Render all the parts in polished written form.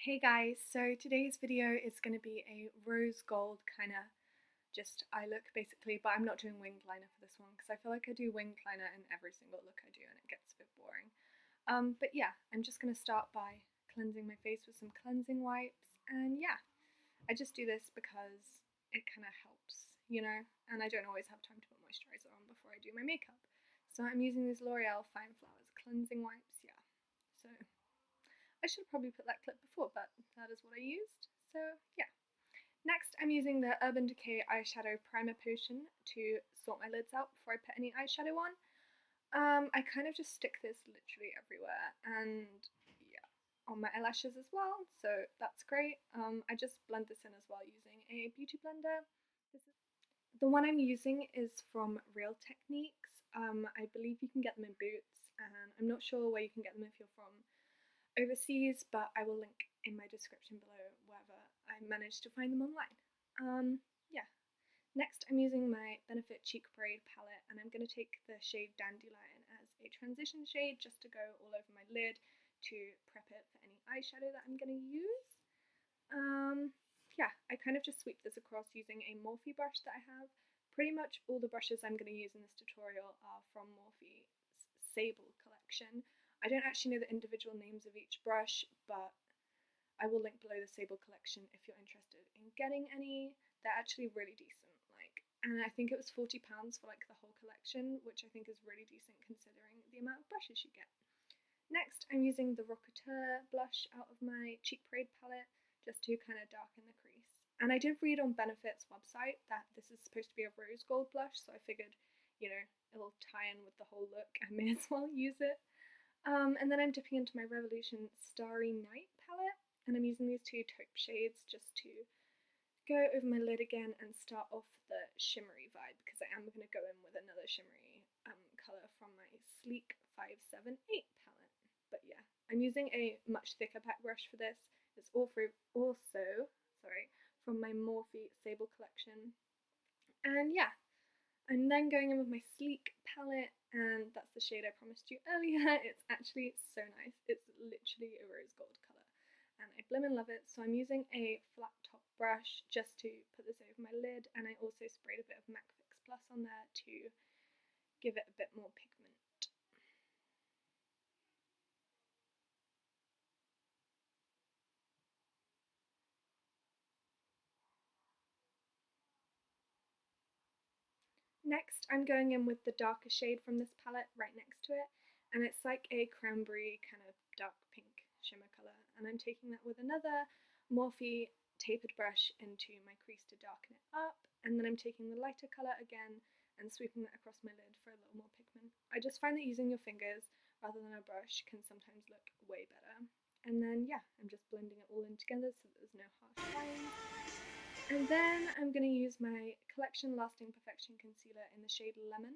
Hey guys, so today's video is going to be a rose gold kind of just eye look basically, but I'm not doing winged liner for this one because I feel like I do winged liner in every single look I do and it gets a bit boring. But yeah, I'm just going to start by cleansing my face with some cleansing wipes, and yeah, I just do this because it kind of helps, and I don't always have time to put moisturizer on before I do my makeup. So I'm using these L'Oreal Fine Flowers cleansing wipes, yeah. So I should have probably put that clip before, but that is what I used. So yeah. Next, I'm using the Urban Decay Eyeshadow Primer Potion to sort my lids out before I put any eyeshadow on. I kind of just stick this literally everywhere, and yeah, on my eyelashes as well, so that's great. I just blend this in as well using a beauty blender. The one I'm using is from Real Techniques. I believe you can get them in Boots, and I'm not sure where you can get them if you're from overseas, but I will link in my description below wherever I managed to find them online. Yeah. Next, I'm using my Benefit Cheek Braid palette, and I'm going to take the shade Dandelion as a transition shade just to go all over my lid to prep it for any eyeshadow that I'm going to use. Yeah, I kind of just sweep this across using a Morphe brush that I have. Pretty much all the brushes I'm going to use in this tutorial are from Morphe's Sable collection. I don't actually know the individual names of each brush, but I will link below the Sable collection if you're interested in getting any. They're actually really decent, and I think it was £40 for like the whole collection, which I think is really decent considering the amount of brushes you get. Next, I'm using the Rocketeur blush out of my Cheek Braid palette just to kind of darken the crease. And I did read on Benefit's website that this is supposed to be a rose gold blush, so I figured, it'll tie in with the whole look. I may as well use it. And then I'm dipping into my Revolution Starry Night palette, and I'm using these two taupe shades just to go over my lid again and start off the shimmery vibe, because I am going to go in with another shimmery colour from my Sleek 578 palette. But yeah, I'm using a much thicker pack brush for this. It's also from my Morphe Sable collection. And yeah, I'm then going in with my Sleek palette, and that's the shade I promised you earlier. It's actually so nice. It's literally a rose gold colour, and I blimmin' love it. So I'm using a flat top brush just to put this over my lid, and I also sprayed a bit of MAC Fix Plus on there to give it a bit more pigment. Next, I'm going in with the darker shade from this palette right next to it, and it's like a cranberry kind of dark pink shimmer colour, and I'm taking that with another Morphe tapered brush into my crease to darken it up, and then I'm taking the lighter colour again and sweeping that across my lid for a little more pigment. I just find that using your fingers rather than a brush can sometimes look way better. And then yeah, I'm just blending it all in together so that there's no harsh lines. And then I'm going to use my Collection Lasting Perfection Concealer in the shade Lemon.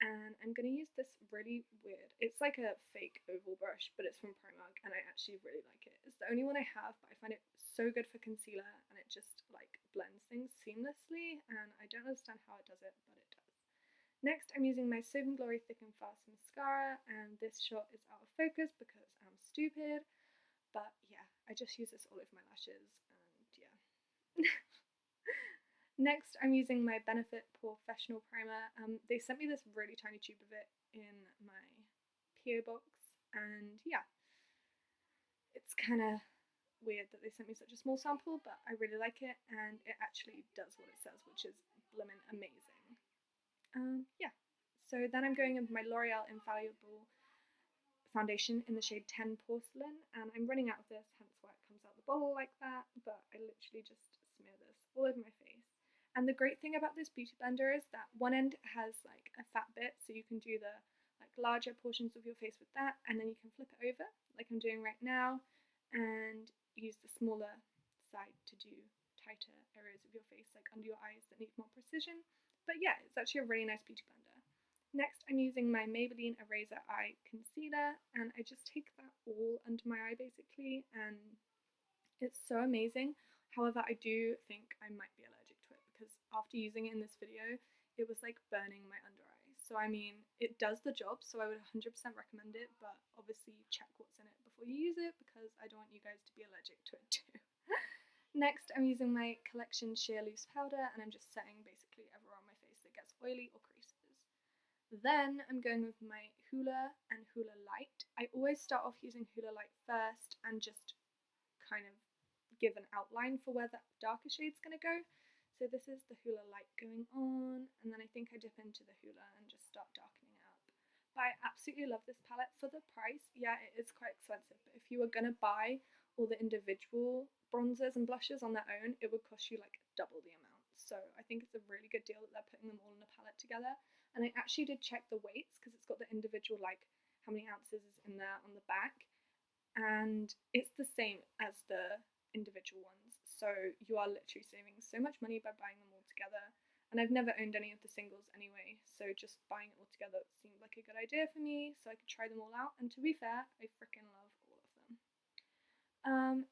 And I'm going to use this really weird, it's like a fake oval brush, but it's from Primark, and I actually really like it. It's the only one I have, but I find it so good for concealer, and it just like blends things seamlessly, and I don't understand how it does it, but it does. Next, I'm using my Soap & Glory Thick and Fast Mascara, and this shot is out of focus because I'm stupid, but yeah, I just use this all over my lashes, and yeah. Next, I'm using my Benefit Professional Primer. They sent me this really tiny tube of it in my PO box, and yeah, it's kind of weird that they sent me such a small sample, but I really like it, and it actually does what it says, which is blimmin' amazing. Yeah, so then I'm going in with my L'Oreal Infallible foundation in the shade 10 Porcelain, and I'm running out of this, hence why it comes out the bottle like that, but I literally just smear this all over my face. And the great thing about this beauty blender is that one end has like a fat bit, so you can do the like larger portions of your face with that, and then you can flip it over like I'm doing right now and use the smaller side to do tighter areas of your face, like under your eyes that need more precision. But yeah, it's actually a really nice beauty blender. Next, I'm using my Maybelline Eraser Eye Concealer, and I just take that all under my eye basically, and it's so amazing. However, I do think I might be allergic to it because after using it in this video, it was like burning my under eye. So I mean, it does the job, so I would 100% recommend it, but obviously check what's in it before you use it because I don't want you guys to be allergic to Next, I'm using my Collection Sheer Loose Powder, and I'm just setting basically everywhere on my face that gets oily or creases. Then I'm going with my Hoola and Hoola Light. I always start off using Hoola Light first and just kind of give an outline for where that darker shade's going to go. So this is the Hoola Light going on, and then I think I dip into the Hoola and just start darkening it up. But I absolutely love this palette for the price. Yeah, it is quite expensive, but if you were going to buy all the individual bronzers and blushes on their own, it would cost you like double the amount. So I think it's a really good deal that they're putting them all in a palette together. And I actually did check the weights because it's got the individual, like how many ounces is in there on the back, and it's the same as the individual ones. So you are literally saving so much money by buying them all together. And I've never owned any of the singles anyway, so just buying it all together seemed like a good idea for me, so I could try them all out. And to be fair, I freaking love all of them.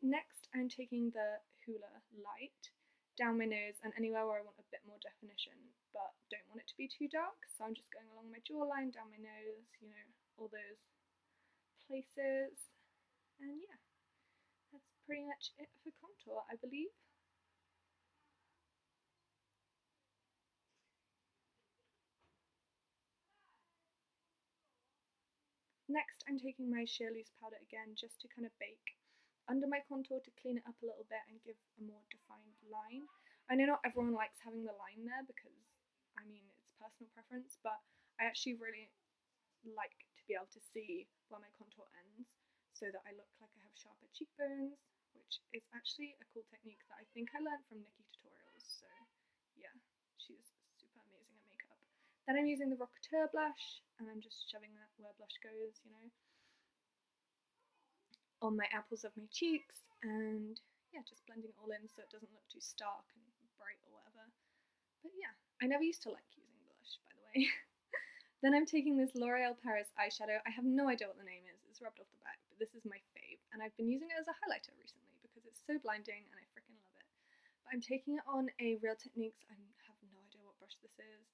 Next, I'm taking the Hoola Light down my nose and anywhere where I want a bit more definition but don't want it to be too dark. So I'm just going along my jawline, down my nose, you know, all those places. And yeah, that's pretty much it for contour, I believe. Next, I'm taking my sheer loose powder again just to kind of bake under my contour to clean it up a little bit and give a more defined line. I know not everyone likes having the line there because, I mean, it's personal preference, but I actually really like to be able to see where my contour ends so that I look like I have sharper cheekbones, which is actually a cool technique that I think I learned from Nikki Tutorials. So yeah, she's super amazing at makeup. Then I'm using the Rocketeur blush and I'm just shoving that where blush goes, you know, on my apples of my cheeks, and yeah, just blending it all in so it doesn't look too stark and bright or whatever. But yeah, I never used to like using blush, by the way. Then I'm taking this L'Oreal Paris eyeshadow. I have no idea what the name is, it's rubbed off the back, but this is my fave, and I've been using it as a highlighter recently because it's so blinding and I freaking love it. But I'm taking it on a Real Techniques, I have no idea what brush this is,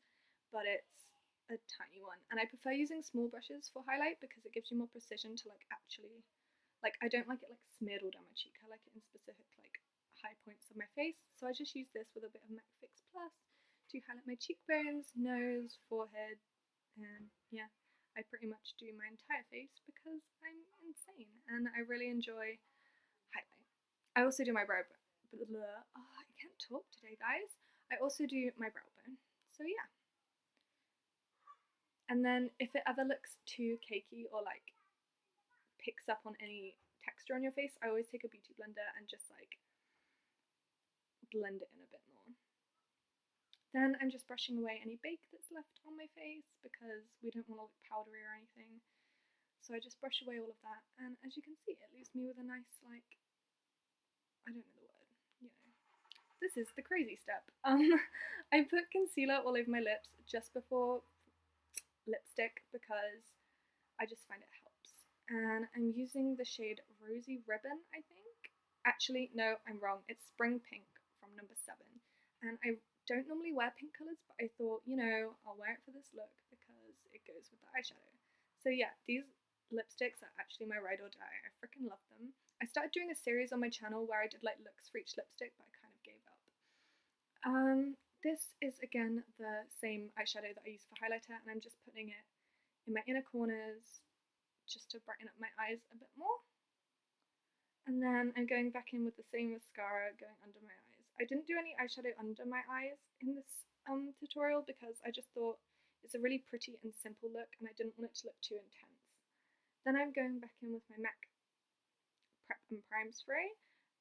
but it's a tiny one, and I prefer using small brushes for highlight because it gives you more precision to like actually, like I don't like it like smeared all down my cheek, I like it in specific like high points of my face, so I just use this with a bit of MAC Fix Plus to highlight my cheekbones, nose, forehead, and yeah, I pretty much do my entire face because I'm insane and I really enjoy highlight. I also do my brow bone. Oh, I can't talk today, guys. I also do my brow bone. So yeah. And then if it ever looks too cakey or like picks up on any texture on your face, I always take a beauty blender and just like blend it in a bit more. Then I'm just brushing away any bake that's left on my face because we don't want to look powdery or anything. So I just brush away all of that, and as you can see, it leaves me with a nice, like, I don't know the word, you know. This is the crazy step. I put concealer all over my lips just before lipstick because I just find it helps. And I'm using the shade Rosy Ribbon, I think. Actually, no, I'm wrong. It's Spring Pink from number 7. And I don't normally wear pink colours, but I thought, you know, I'll wear it for this look because it goes with the eyeshadow. So yeah, these lipsticks are actually my ride or die. I freaking love them. I started doing a series on my channel where I did like looks for each lipstick, but I kind of gave up. This is again the same eyeshadow that I use for highlighter, and I'm just putting it in my inner corners just to brighten up my eyes a bit more. And then I'm going back in with the same mascara going under my eyes. I didn't do any eyeshadow under my eyes in this tutorial because I just thought it's a really pretty and simple look and I didn't want it to look too intense. Then I'm going back in with my MAC Prep and Prime spray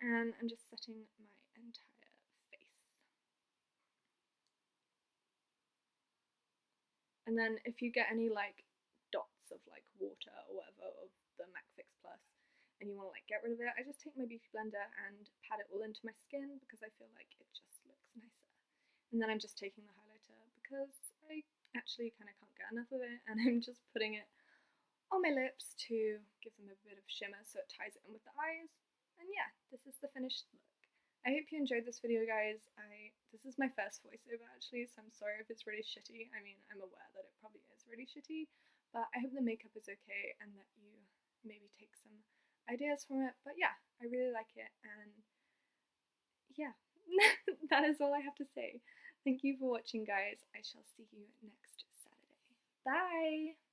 and I'm just setting my entire face. And then if you get any like dots of like water or whatever of the MAC Fix Plus and you want to like get rid of it, I just take my beauty blender and pat it all into my skin because I feel like it just looks nicer. And then I'm just taking the highlighter because I actually kind of can't get enough of it, and I'm just putting it on my lips to give them a bit of shimmer so it ties it in with the eyes. And yeah, this is the finished look. I hope you enjoyed this video, guys. This is my first voiceover actually, so I'm sorry if it's really shitty. I mean, I'm aware that it probably is really shitty, but I hope the makeup is okay and that you maybe take some ideas from it. But yeah, I really like it, and yeah, that is all I have to say. Thank you for watching, guys. I shall see you next Saturday. Bye!